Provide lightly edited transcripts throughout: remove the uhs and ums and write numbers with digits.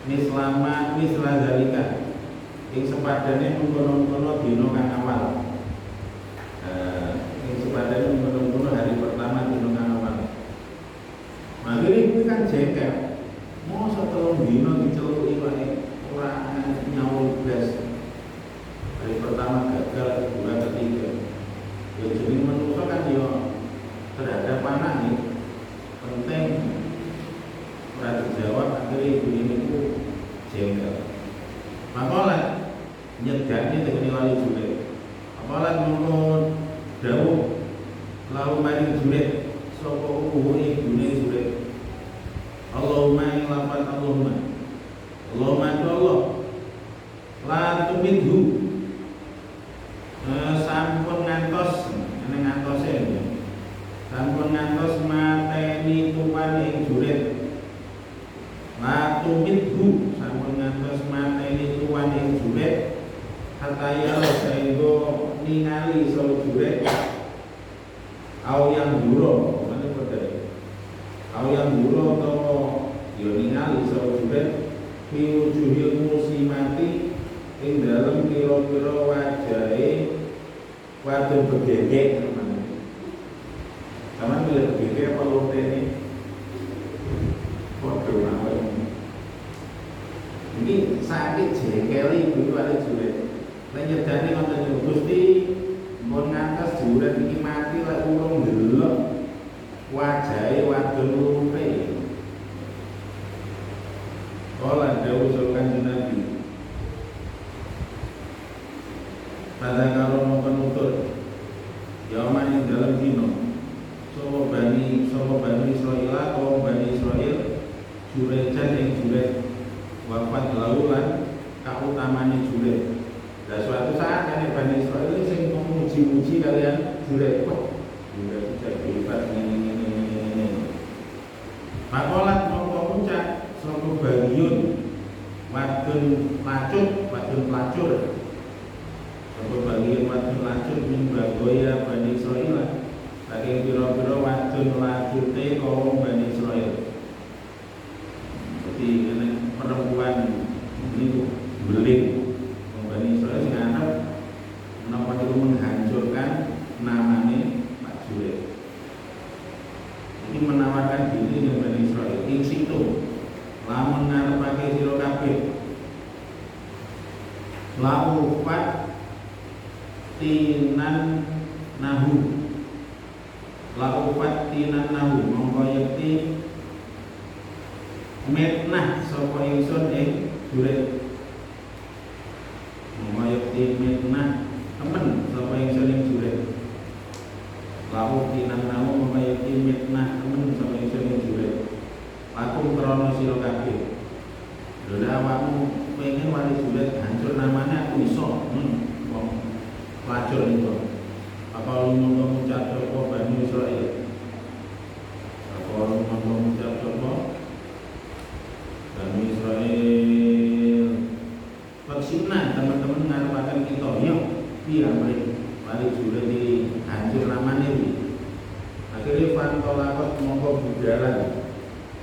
misla zalika ing sepadane mengkono-kono dina kang awal. Ing sepadane mengkono-kono hari pertama dina kang awal. Makanya ini kan jengkel. Mosok telung dina diceluki wae ora nyaul blas. Hari pertama gagal, kedua, ketiga. Ya jeneng manusia kan yo terhadap anak nih penting ora dijawab akhirnya ibu ini ku jengkel. Makalah nyegaknya dengan wali julid. Apalah ngomong dawuh lalu maring julid sapa uwuhe ibune julid. Allahumma ing lafal Allahumma Allah la tumidhu sampun ngantos sampun ngantos mateni tuan ing julid. La tumidhu sampun ngantos mateni tuan ing julid hataya sehingga ningali sapa julid au yang duro mana padha au yang duro utawa yo ningali sapa julid fi wujuhil muslimati ing dalem pira-pira wajahe wadon begegek teman. Sama pilih begegek apa lonte ini? Waduh mawon. Ini sakit jengkeli ibu wali julid. Lan nyedani ngoten Gusti mun ngantos julid iki mati lek urung ndelok wajahe wadon lonte. Kala dawuh Kanjeng Nabi. Pada kalau mau penutur yaman yang dalam dino sopo bani Israel atau bani Israel jurejan yang juret wafat laulan kautamane juret. Dan suatu saat kan bani Israel ini sing memuji-muji kalian juret kok juret jadi hebat ini. Makolat mau puncak sopo bagiun wadon pelacur Sopo bagian wadon lacur min bagoya Bani Israel saking pira-pira wadon lacute kaum Bani Israel. Jadi ini perempuan ini beling Bani Israel sing anak menapa itu menghancurkan namanya Pak Julid. Ini menawarkan diri dengan Bani Israel ing situ lamun ngarepake sira kabeh lau fat tinan nahu laupat tinan nahu mongko yekti metnah sapa ingsun ing julid. Mongko yekti metnah temen sapa ingsun ing julid. Lau tinan nahu mongko yekti metnah temen sapa ingsun ing julid. Aku krana sira kabeh. Lha awakmu pengen wali julid hancur namanya aku iso. Pelacur itu apa lu mau mengucap apa Bani Israel apa lu mau mengucap apa Bani Israel maksudnya teman-teman ngarepaken kita yuk biar mari julid di hancur namanya ini akhirnya fantolakot mongko budalan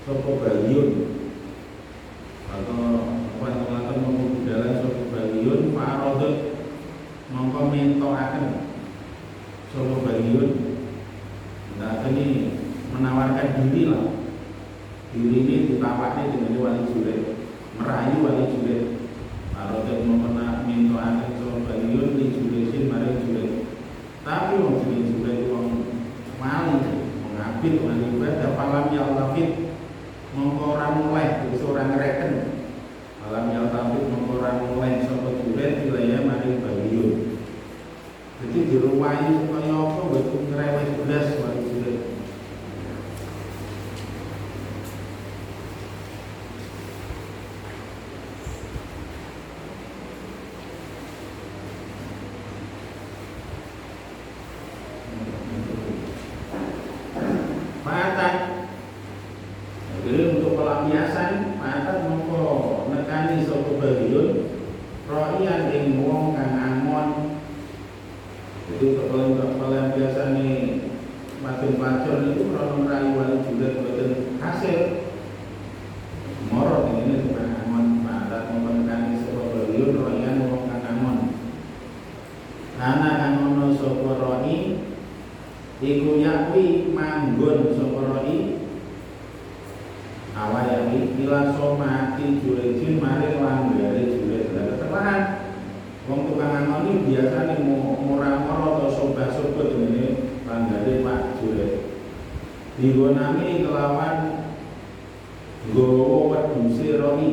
sopo bagiun atau fantolakot mongko budalan sopo bagiun fa'arodot mongko mentokaken sapa bagiun ndak ini menawarkan diri lah. Diri ini ditawakne dengan wali julid, merayu wali julid. Kalau dia mongko mentokaken sapa bagiun di julidin mari julid. Tapi wong julid wong wali, wong abid, wong ibadah falam ya lafid mongko ora mulai iso ora ngreken. Falam ya lafid mongko ora mulai sapa julid wilayah mari bagiun. Jadi diruwahi kaya apa buat ngrewes belas wali julid. Ma'atan. Jadi untuk pelampiasan ma'atan mongko nekani sapa bagiun roian ing wong kang angon. Jadi kalau biasa nih makin pacon itu kalau merayu wali julid buatan hasil morot ini sebenarnya aman bagiyun royan wong kang angon. Ana kang ono sapa roi iku yakwi manggon sapa roi awayaki ila somati jurejin mari langgare juret. Lah keterangan wong tukang angon iki biasane murah-murah atau soba-soba dene langgare Pak Juret. Digonami kelawan nggawa wedhuse roi.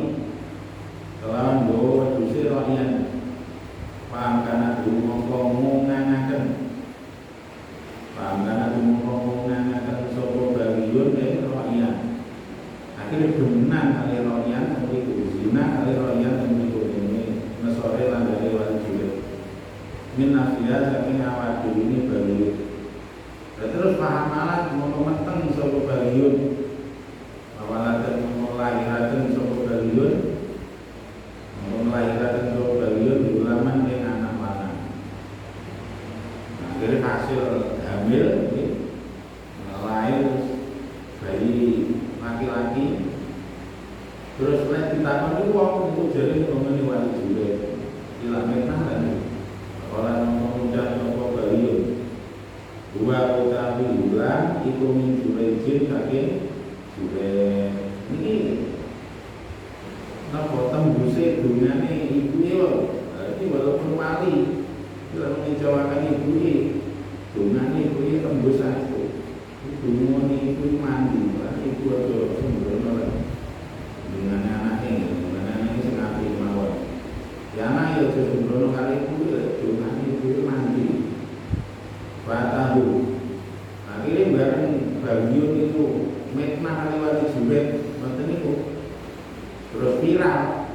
Kelawan nggawa wedhuse roian. Paham kana mongko ngungangaken. Paham kana mongko ngungangaken sapa bagiyun roian. Akhirnya benar kali royan itu zina kali royan itu ini mesore langgare wali juret min nafiyah saking awak ini bagiyun. Terus paham malah mau meteng sapa bagiyun awalatan melahiraken sapa bagiyun melahiraken sapa bagiyun di ulaman yang anak lanang. Akhirnya hasil hamil lahir bayi laki-laki. Terus nek ditakoni wong itu jare ngomongane wali juret. Dilametna lan ora ngucap apa bagiyun. Dua utawi bulan iku min jurejin saking juret. Niki napa tembuse dungane ibuke wae. Iki walaupun wali kalau menjawabkan ibuke dungane ibuke tembus aku. Dungane ibu mandi, ibu aja sembrono lah. Dengan anaknya sing apik mawon. Ya anak ya aja sembrono kali ibu, dungane ibu mandi. Batahu. Akhirnya bareng bagiyun itu metnah kali wali juret ngoten niku. Terus viral.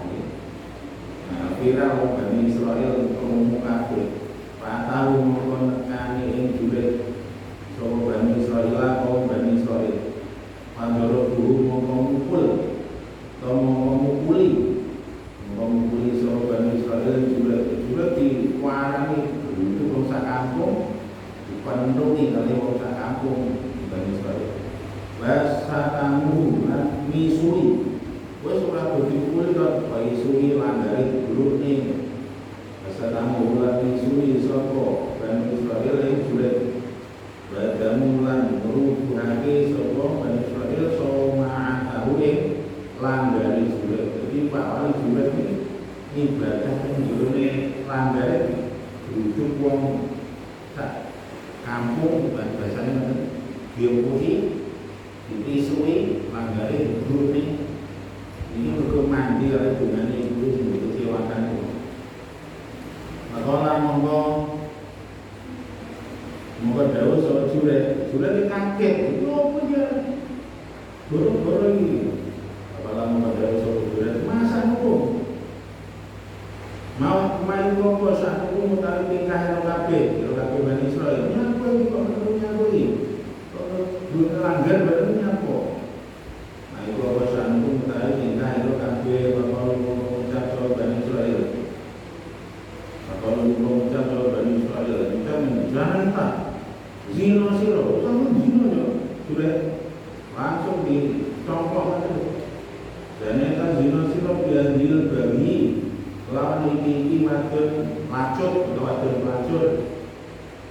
Nah, viral wong Bani Israil umum kabeh. Batahu mongko nekani ing juret. Sopo Bani Israil kaum Bani Israil. Pandoro guru mongko mukul. Mongko mukuli sopo Bani Israil juret diwarani itu wong sak kampung. Penuhi kali wong sak kampung Bani Israil. Wasatamu lan misui. Wis ora dipukuli kok misui langgare gulune. Wasatamu lan misui sapa Bani Israil ing juret. Badamu lan merubuhake sapa Bani Israil soma'atahu ing langgare juret. Jadi Pak Wali juret iki ibadah ing gulune langgare duduk wong sak kampung bahasanya diompohi ditisui langgare gurune ini mergo mandi karo bungane ibu sing kecewakan itu. Maka monggo dawuh soal juret kaget itu apa ya boro-boro iki apalagi monggo dawuh soal juret masa hukum mau main kok sak hukum utawi tingkah kabeh Bani Israil nyapo iki kok nyapo iki kok langgar bareng nyapo. Nah itu apa sanung utawi tingkah kabeh bakal ngucap soal Bani Israil. Bakal ngucap soal Bani Israil jangan tak zino siro sama zino yo sudah langsung dicongkok aja. Dan itu zino siro biadil bagi lawan iki wadon lacut atau wadon pelacur.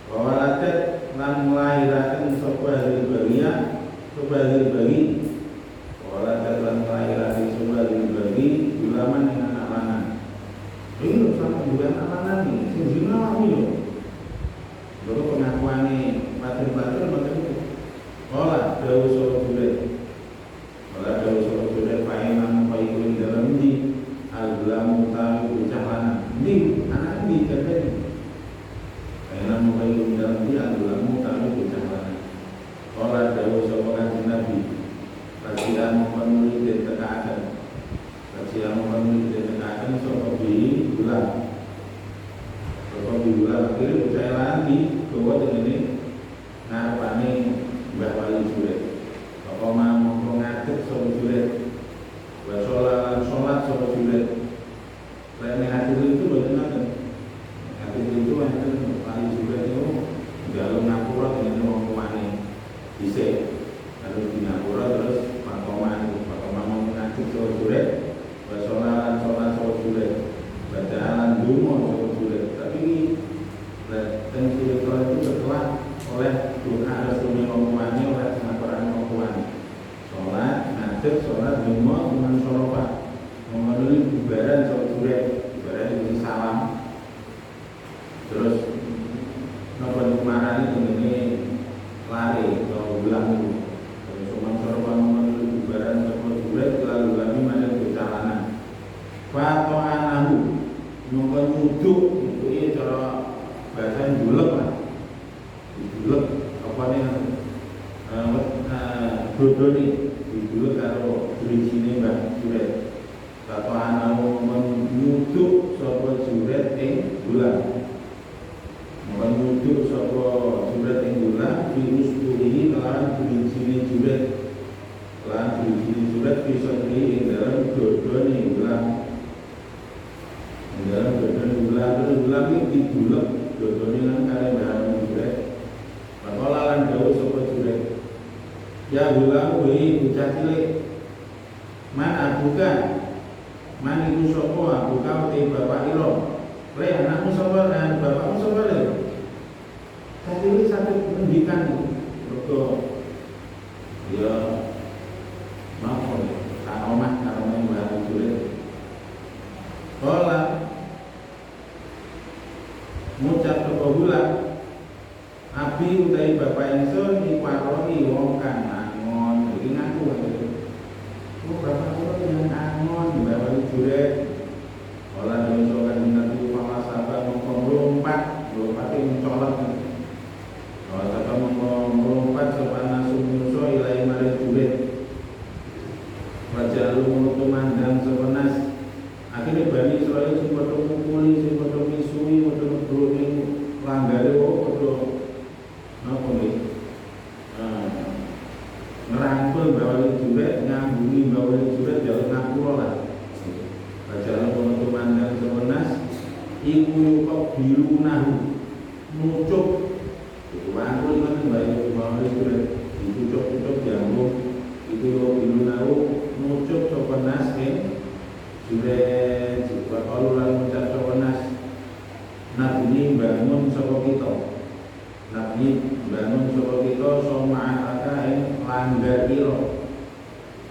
Wawaladat lan melahirakan sapa hari bagia bagi wawaladat lan melahirakan sapa hari bagi ulaman yang anak lanang. Ini sama juga anak lanang nih sing zina wae yo. Loro pengakuane patir-patir macam itu. Ola dawuh sapa juret. Ola dawuh sapa juret paenan apa iku ing dalem di al-lamu tawi bocah lanang. Ndi anak ndi kabeh. Karena mengkaitkan dalam dia adalah mutami bicara. Orang dawuh sapa kanjeng Nabi, kajian memenuhi dan tekakan, sapa bi bulan nyuduk itu cara bahasa julek lah. Julek apa nih dodo nih julek karo dirijine Mbah Juret. Satu anak menyuduk sapa Juret ing bulan. Menyuduk sapa Juret ing bulan virus turi kelawan dirijine Juret. Kelawan dirijine Juret bisa di dalam dodo nih bulan. Dalam dodo bulan terus bulan iki didulek dodone nang kare Mbah Juret. Pakola lan dawuh sapa Juret. Ya bulan kuwi bocah cilik. Man abuka. Man iku sapa abuka te bapak ira. Le anakmu sapa lan bapakmu sapa le? Dadi iki satu pendidikan mergo ya maaf kan omah karo Mbah Juret. Kala ngucap sapa bulan Abi utai bapak ingsun iparoi wong kang angon iki ngaku wae. Oh bapak kula yang angon Mbah Juret. Ola dosa kan nabi pala sahabat lompat mencolot. Kalau kata melompat sepana sumuso ilai mare Juret. Raja lu mandang sepenas. Akhirnya Bani Israel sing padha mukuli, sing padha misui, padha ngebroni langgare padha napa nggih? Ngerangkul Mbah Juret, nyambungi Mbah Juret jalur ngapura lah. Bacalah untuk mandang sepenas iku kok biru nahu nucuk itu wangkul kan Mbah Juret dicucuk-cucuk jambung itu kok biru nahu nucuk sepenas Juret juga kalau lalu ucap sepenas nabi bangun sapa kita nabi bangun sapa kita soma'ataka langgar ira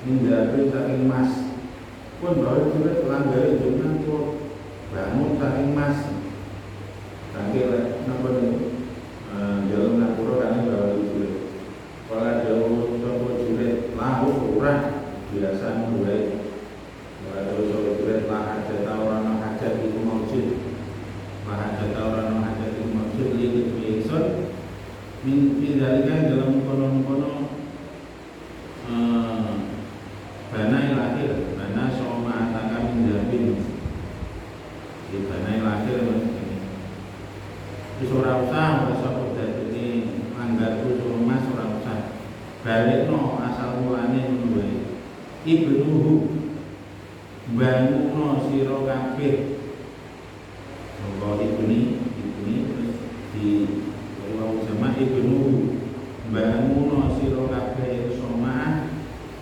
hindari saking mas pun bahwa Juret langgare jenengan kok bangun saking mas kangge napa niku jalur ngapura kan bahwa Juret kala dawuh sapa Juret lahu ora biasa mulai kalau Juret lah hajat orang hajat itu maujud lah hajat orang hajat itu maujud lihat biasa min dalika dalam kono-kono banai lahir bana soma ataka min dabin di banai lahir wis ora usah sapa dadi anggarku rumah ora usah balikno asal mulane ngono wae ibnuhu banguno sira kabeh Allah ibni terus di wau sama ibnu banguno sira kabeh somah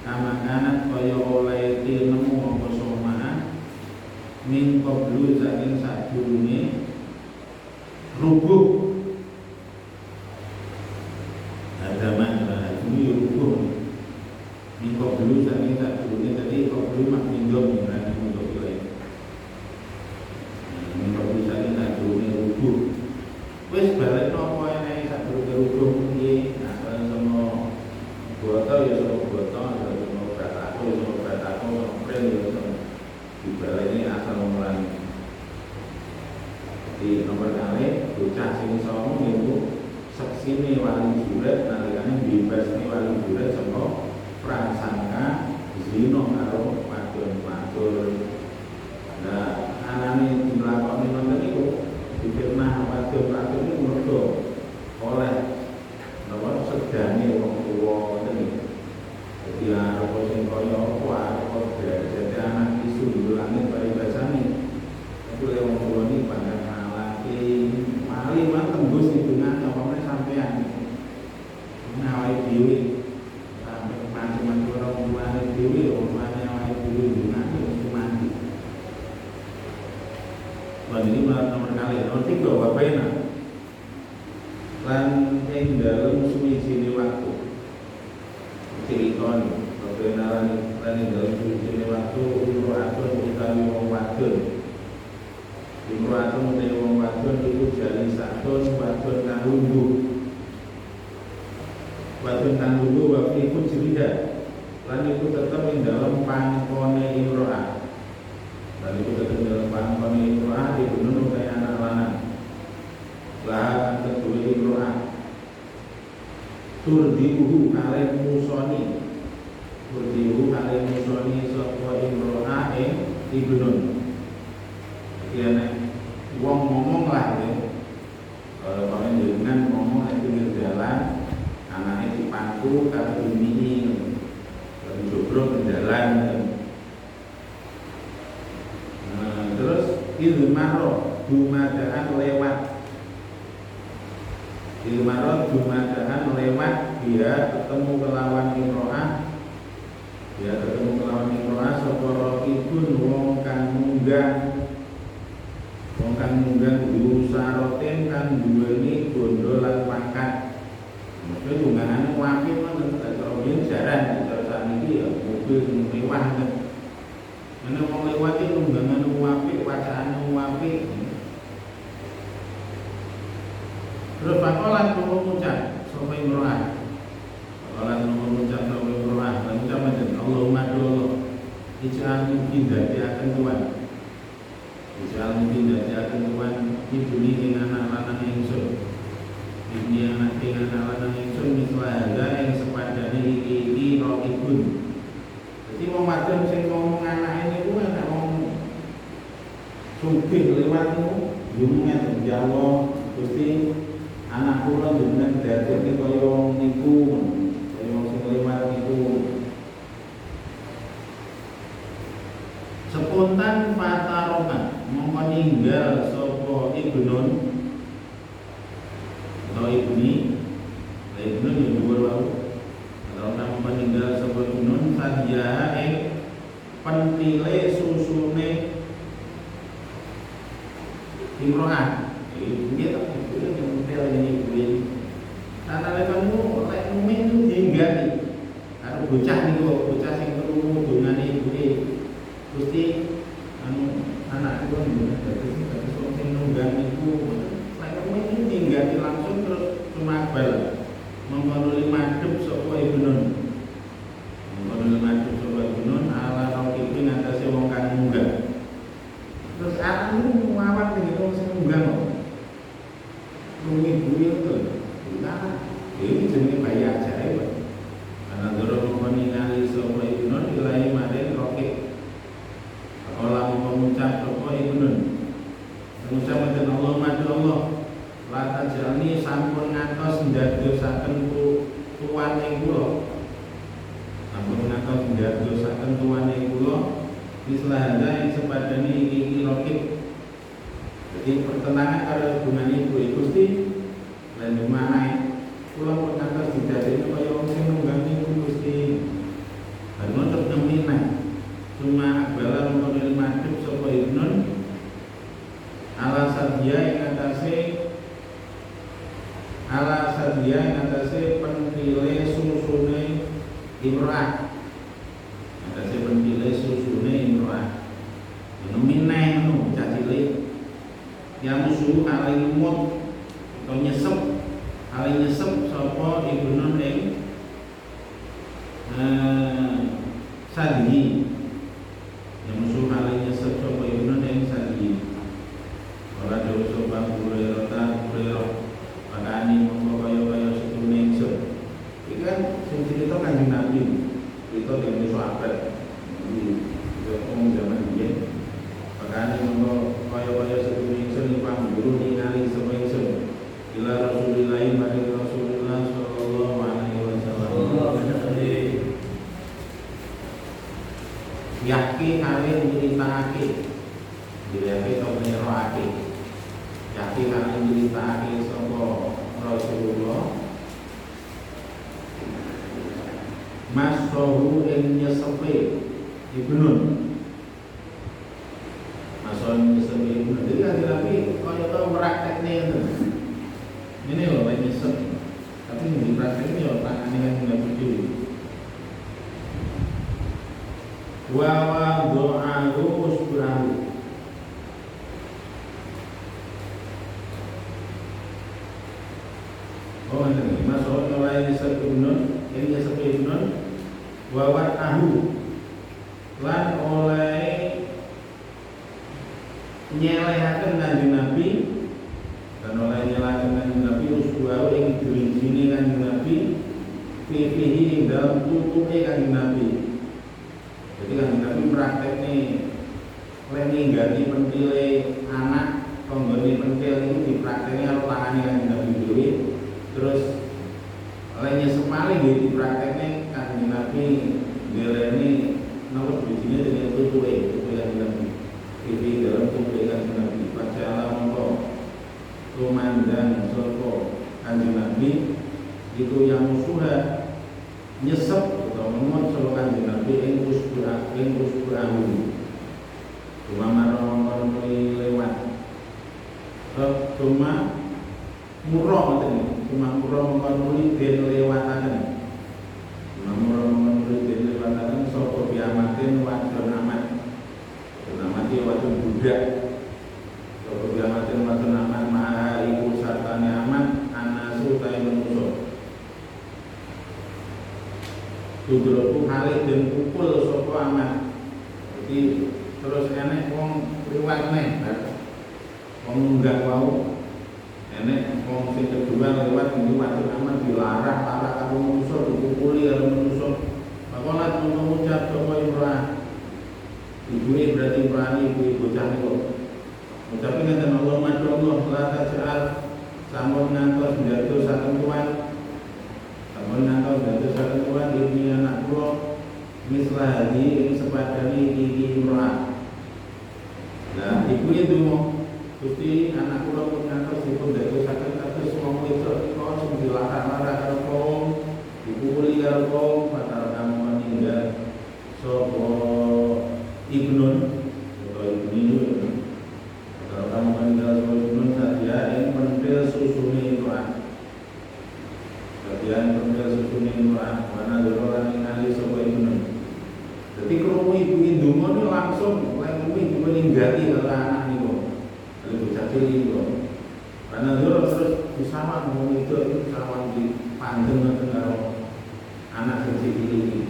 kamakanat kaya oleh nemu apa somah min qablu saking sadurunge rubuh agama ini rubuh min qablu saking sadurunge tadi qablu mak minjom wis balik nopo enek sadurunge rubuh piye asal sono botol ya sono botol sono batako ya sono batako prem ya sono dibaleni asal mulane di nomor kali bocah sing sono niku seksine Wali Juret nalikane bebasne Wali Juret saka prasangka zina karo wadon-wadon. Nah anane dilakoni ngoten niku difirmah wadon-wadon niku mergo oleh napa sedange wong tuwa ngoten iki. Dadi arep sing kaya apa arep dadi anak isu langit paribasane. Iku le wong tuwa niki banyak ngalati mari man tembus hidungan apa sampean. Nawai dhewe sampe macam-macam orang tuane dhewe omane awake dhewe ngene mesti mandi. Ini nomor kali nomor 3 wabaina lan ing dalem suwijine waktu cerita wabaina lan ing dalem suwijine waktu imro'atun utawi wong wadon imro'atun utawi wong wadon iku jali satun wadon kang lungguh waktu iku cerita lan iku tetep ing dalem pangkone imro'ah dan itu tetap dalam pangkone imro'ah di gunung kayak turdiuhu kalian musoni sapa imro'ah ibnun. Jadi anak wong ngomong lah ya. Kalau dengan ngomong di pinggir jalan, anaknya dipantu karo ini jobrok ke jalan. Terus ilmaro dumadaan lewat. Ilmaro dumadaan lewat, dia ketemu kelawan imro'ah. Sapa raqibun wong kang munggah diusaroten kan duweni bondo lan pangkat. Maksudnya tunggangan wapit kan terobin jaran terus sakniki ya mobil mewah kan. Ana wong lewat iki tunggangan wapit, wacaan wapit. Terus pakolan kulo ngucap sapa imro'ah. Pakolan kulo ngucap sapa imro'ah, lan ngucap manjen Allahumma Allah ij'al mungkin dadi akan Tuhan. Ij'al mungkin dadi akan Tuhan ibni ing anak lanang ingsun. Ibni anak lanang ingsun mislah hadza ing sepadane iki raqibun. Jadi wong wadon sing ngomong anake niku anak wong sugih lewatmu, yunungan Jawa Gusti anak kula jenengan dadi kaya niku, kaya wong sing lewat niku. Spontan fatarokan mongko ninggal sapa ibnun atau ibni ibnun yang dhuwur wae atau mongko ninggal sapa ibnun sadia ing pentile susune imro'ah iki tak iki pentil ini kuwi ana lekanmu lek mumin tinggal karo bocah niku bocah sing krungu dongane ibune Gusti anu anak itu dadi sing nunggang iku lek ini tinggal langsung terus sumabal mengkonuli madhep sapa ibnun ala raqibin atase wong kang munggah terus anakmu ngawat ning wong sing munggah kok ibu itu nah ini jenenge bayi ajaib ana ndoro mengkoni sapa ibnun ilahi mare raqib. Kalau mengucap apa ibnun mengucap dengan Allah madu Allah lata jalani sampun ngatos ndadosaken tuan ing kula sampun ngatos ndadosaken tuan ing kula mislah hadza yang sepadane iki raqib. Jadi pertentangan karo hubungan ibu Gusti lan dimana kula pun ngatos didadekne kaya wong sing nunggang niku Gusti lan ngoten temen cuma bala mengkodil madhep sapa ibnun ala sadia ing atase pentile susune imro'ah atase pentile susune imro'ah mineh ngono cacile yang musuh alimut atau nyesep sapa ibnun ing sadi yang musuh kalinya sapa ibnun ing sadi ora dhewe sapa Hurairah pakani mongko kaya sedune ingsun iki kan sing cerita Kanjeng Nabi cerita dengan sahabat iki wong zaman biyen pakani mongko kaya sedune ingsun pangguru ningali sapa ingsun ila Rasulillah maring Rasulullah sallallahu alaihi wasallam yakin kalian nyeritakake direke to nyerokake yakin kalian nyeritakake sapa Rasulullah masrohu ing nyesepe ibnun mason nyesepe ibnun jadi lagi kaya to praktekne itu ini lho lek nyesep tapi di praktekne yo tangane kan enggak begitu wa do'ahu usburahu ini masuk mulai disebutun ini disebutun wa tahu lan oleh nyelehaken Kanjeng Nabi dan oleh nyelehaken Kanjeng Nabi usburahu ing dirinjine Kanjeng Nabi fihi dalam tutupe Kanjeng Nabi. Jadi Kanjeng Nabi praktekne lek ninggati pentile anak tonggone pentil itu dipraktekne karo tangane Kanjeng Nabi dhewe. Terus lek nyesepale nggih dipraktekne Kanjeng Nabi ngeleni nomor bijine dengan tutupe Kanjeng Nabi. Fihi dalam tutupe Kanjeng Nabi. Pacalah mongko lumandang sapa Kanjeng Nabi itu yang musuha nyesep atau memot sapa Kanjeng Nabi ing usbu'ahu cuma marang lewat cuma murah ngoten cuma murah mengkon den lewataken cuma murah mengkon den lewataken sapa biamatin wadon amat namati wadon budak sapa biamatin wadon amat maha iku sartane amat anasu ta manusa Tudroku kali dan pukul sopo amat. Jadi terus enek wong liwat neh, wong munggah wau. Enek wong sing kedua lewat liwat amat dilarang para karo manusa dipukuli karo manusa. Maka mengucap sopo imrah. Ibune berarti imrani ibu bocah niku. Ucape ngeten Allah madallah la taj'al sampun ngantos ndados satentuan menangkau dan satu Tuhan ini anak kula mislah hadi ing sepadani iki imrah. Nah, ibu itu mau Gusti anak kula pun ngantos dipun dadosaken kados wong wedok kula sing dilarang-larang karo kaum dipukuli karo kaum padahal kamu meninggal sapa ibnun atau ibnu padahal kamu meninggal sapa ibnun saja ing pentil susune imrah. Bagian pembela susunya imrah mana dorolan ningali sapa ibnu. Jadi krungu ibu ndonga niku langsung lek ibu meninggali karo anak niku. Lalu bocah cilik niku. Karena doro terus disawang wong itu disawang di pandeng ngoten karo anak sing cilik iki.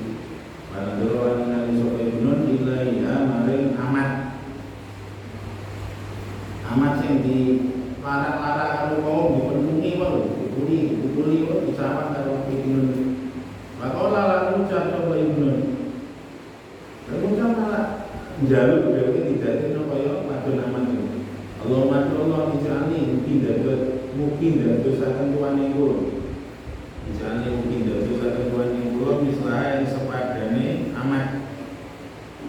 Mana dorolan ningali sapa ibnu ilaiha maring amat. Amat sing di larang-larang karo kaum dipenuhi wae. Dibuli disawang karo ibnu. Maka lalu ucap sapa ibnu. Lalu ucap malah njaluk dhewe didadekno kaya wadon aman iki. Allahumma Allah ij'alni mungkin dadosaken tuane kula. Ij'alni mungkin dadosaken tuane kula mislahe sepadane amat.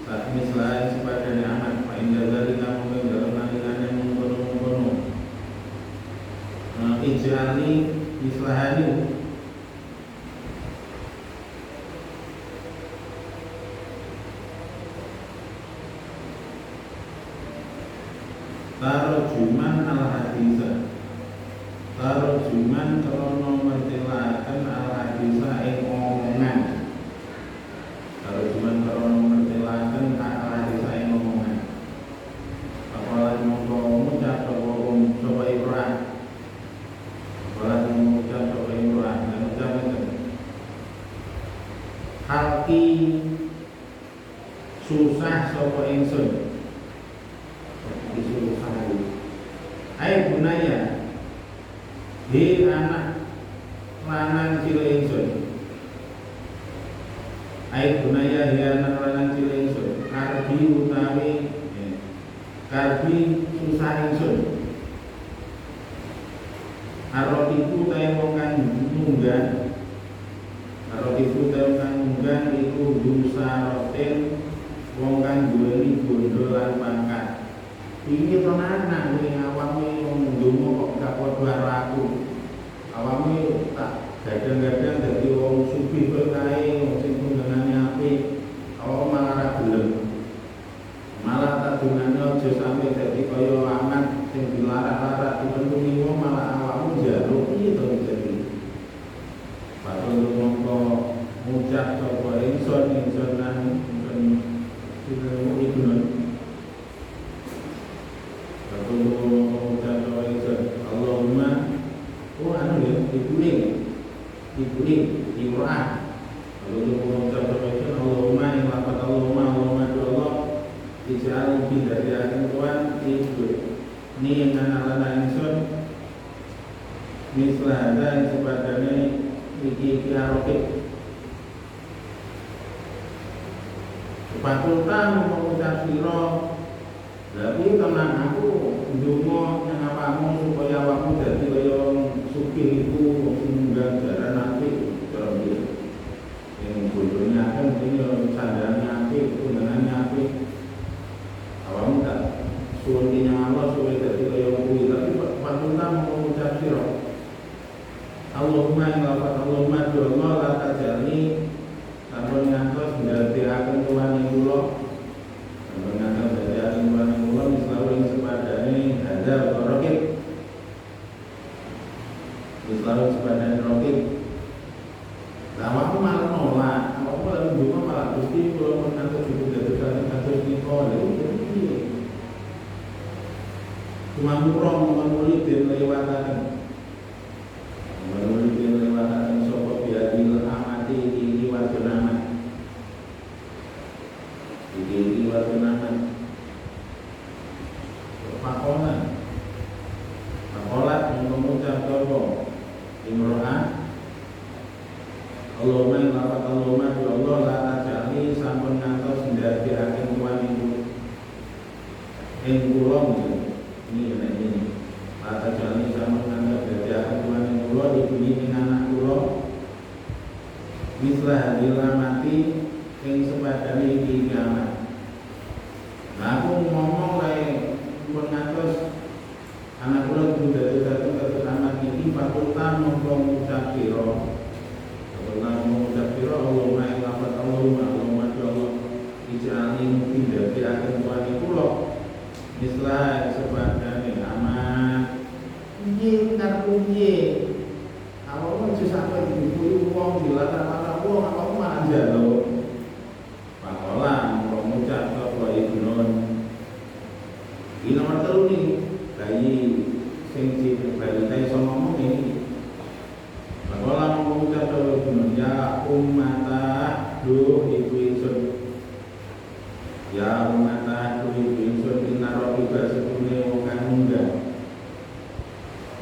Saat mislahe sepadane amat fa inda zalika mungkin dalam nalikane mengkono-mengkono. Ij'alni mislahani tarjuman al-hadisa tarjuman krono mertelaken al-hadisa ing omongan tarjuman krono mertelaken al-hadisa ing omongan apalan mongko ngucap sapa Ibrahim apalan mengucap sapa Ibrahim dan ucap itu hati susah sapa ingsun disuruh sahari. Hai bunaya, di anak lanang cilik ingsun. Hai bunaya, di anak lanang cilik ingsun. Karbi utawi, karbi susah ingsun. Arotiku tayo wong kang munggah. Arotiku tayo kang munggah iku dusaroten wong kang duweni bondo lan pangkat. Ini tenanan ning awakmu wong ndonga kok gak padha karo aku. Awakmu tak gadang-gadang dadi wong sugih kae, wong sing tungganane apik. Awakmu malah ra gelem. Malah tak dungane aja sampe dadi kaya aman sing dilarang-larang dipenuhi wong malah awakmu njaluk piye to dadi. Padahal mongko ngucap sapa ingsun nang ibnu Allahumma ibuni Imrah. Lalu mengucap Allahumma yang lapat Allahumma Allah dijal dari akan Tuhan ibu ini yang anak-anak ingsun mislah dan sepadane iki arokit Fakultan mengucap siro tapi tenang aku ndonga nang awakmu supaya awakmu dadi kaya sugih iku singgang jaran apik cara iki yang bodone akeh mesti sandane apik undangannya apik awakmu tak suwun dinyang Allah supaya dadi kaya kuwi tapi fakultan mengucap siro Allahumma Allahumma Allah la tajani sampun ngantos ndadekaken tuwane kula sampun ngantos ndadekaken tuwane kula mislawu ing sepadane hadar rokit mislawu sepadane rokit lama aku malah nolak aku malah ndonga malah Gusti kula pun ngantos ndadekaken kados nika lha iki cuma murong menulidin lewataken menulidin lewataken sapa biadil amati iki wadunaman iki wadunaman pakolat mengucap doa imro'ah Allahumma lafat Allahumma bi Allah la tajali sampun ngantos ndadekaken tuan ibu ing kula ini la tajali sampun ngantos ndadekaken tuan ing kula ibuni ing anak kula mislah hadila mati ing sepadane iki kiamat. Nah aku ngomong kayak pun ngantos anak kula kudu dadi anak iki fakultan mongko ngucap sira. Fakultan ngucap sira Allahumma ilafat Allahumma Allah ij'alni mungkin dadi akan tuane kula. Mislah sepadane amat piye karepku piye. Awakmu aja sampe diburu wong dilatar-latar wong awakmu malah njaluk. Pakolan ngucap sapa ibnun. Iki nomor 3 nih, bayi sing bayi ta iso ngomong iki. Pakolan ngucap sapa ibnun ya ummata duh ibu ingsun. Ya ummata duh ibu ingsun inna rabbika setune wong kang munggah.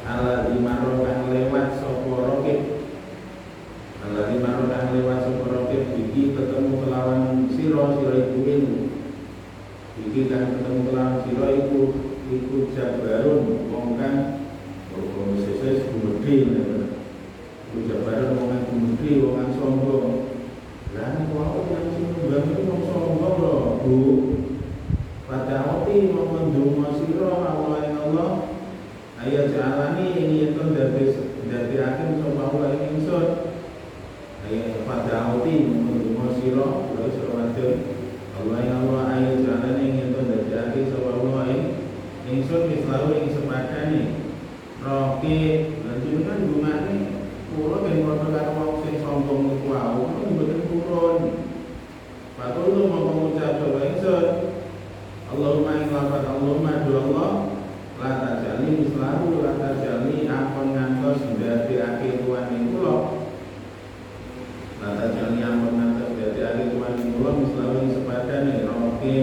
Ala dimarokan lewat sapa rokit. Ala dimarokan lewat sapa rokit iki ketemu kelawan sira iku ilmu. Iki kan ketemu kelawan sira iku jabarun wong kang wong sesuk gumedhe iku jabarun wong kang gumedhe wong kang sombong. Lah nek wae yang sing mbang wong sombong lho, Bu. Padha ati wong ndonga sira Allah ing Allah ayat jalani ini itu dari akhir coba Allah ini insur ayat pada awti menunggu siro terus ramadhan Allah yang Allah ayat jalani ini itu dari akhir coba Allah ini insur misalnya yang sepadan nih roki dan juga kan bunganya pulau yang merupakan waktu yang sombong itu awal itu betul turun waktu itu mau mengucap coba insur Allahumma inglafat Allahumma dua Allah la tajali selalu la tajali ampun ngantos ndadekake tuan ing kula la tajali ampun ngantos ndadekake tuan ing kula selalu sepadane roke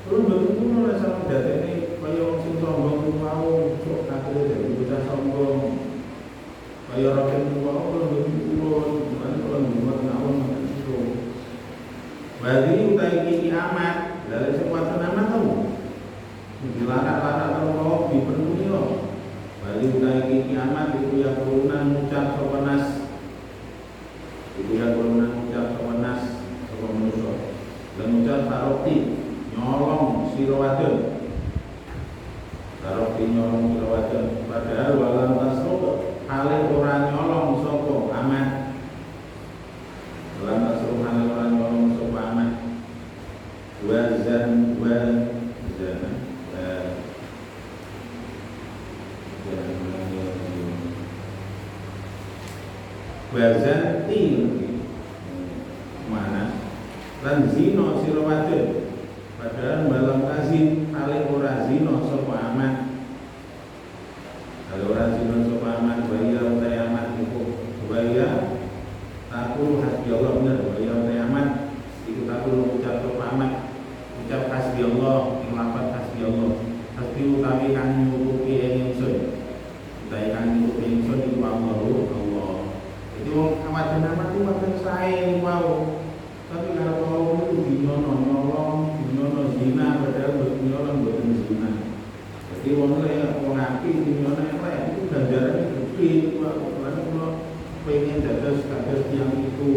terus betul ora sama ndadekne kaya wong sing sombong ku mau sok kabeh dadi bocah sombong kaya roke ku mau betul bukan kula buat nawon itu bagi utai iki amat dari sekuat nama tau dilarak-larak terlalu dipenuhi loh bagi utai kiamat itu yang turunan ngucap sopanas itu yang turunan ngucap sopanas sopa manusia dan ngucap sarokti nyolong sirawadon sarokti nyolong sirawadon padahal walam tasrok halih orang nyolong sopa amat walam tasrok halih orang nyolong sopa amat wazan wazan mana lan zino sira wadon padahal balang kazin ale ora zino sapa aman ale ora zino sapa aman bayar utai aman iku bayar takul hasbi Allah bener bayar utai aman iku takul ucap sapa aman ucap hasbi Allah ing lafaz hasbi Allah hasbi utawi kang nyukupi ing ingsun utawi kang nyukupi ingsun iku Allah. Jadi wong paten sae wau. Tapi kalau tolong itu dinyono nyolong, dinyono zina, padahal buat nyolong buatan zina. Jadi wong api dinyono elek itu ganjarannya gede. Karena kalau pengen dados yang itu,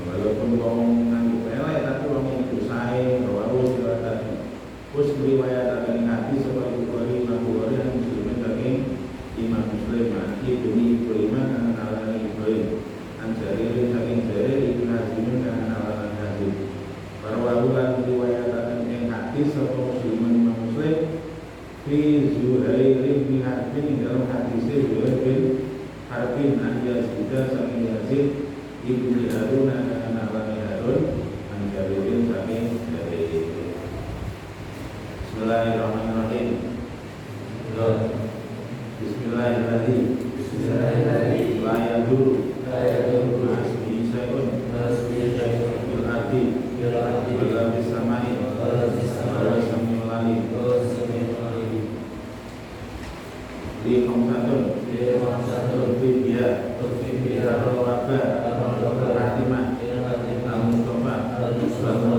walaupun wong nganggep elek tapi wong itu sae, baru silakan. Terus riwayat dari hadis sebagai Bukhari, Imam Bukhari dan Muslim dari Imam Muslim, Ibnu Ibrahim dan Al Ibrahim, Anjari saking Jari Ibnu Hazim dan Al Hazim. Para walulan riwayat dari hadis atau Muslim Imam Muslim di Zuhair bin Harbin dalam hadis Zuhair bin Harbin an Yazid saking Yazid Ibnu Harun dan Al Harun Anjari saking Jari. Bismillahirrahmanirrahim. Bismillahirrahmanirrahim. La yaduru Masbi sayun Bil ardi Wala bisamai Wala samiul alim. Li khamsatun Tufibiya Wabba Fatimah Al-Mustafa Al-Mustafa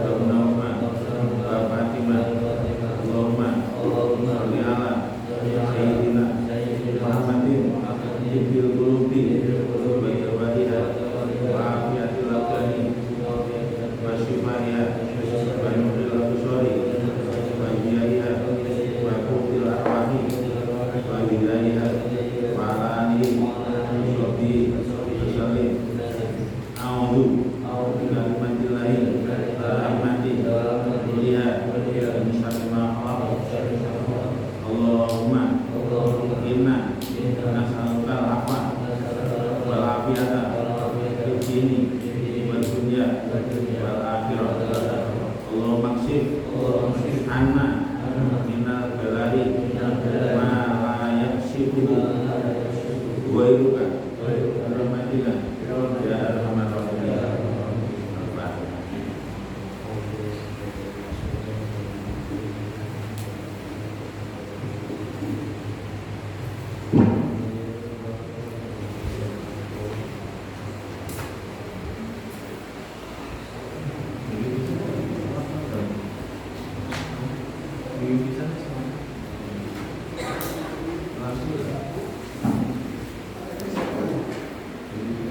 Al-Nauma Fatimah Allahumma Salli ala Sayyidina Muhammadin Ibil Qulubi Wa Jawadiha Wa Afiyatil Abdani Wa Shifaiha Wa Nuril Abusori Wa Jiyaiha Wa Kutil Arwahi Wa Hidayah Wa ala alihi Sobi Salim A'udhu Kalimatillahi Rahmati Mulia Muslimah Allahumma inna nas'aluka al-afwa wal afiyata fid dini wad dunya wal akhirah. Allahumma kshif anna minal bala'i ma la yakshifuhu ghairuka rahmatika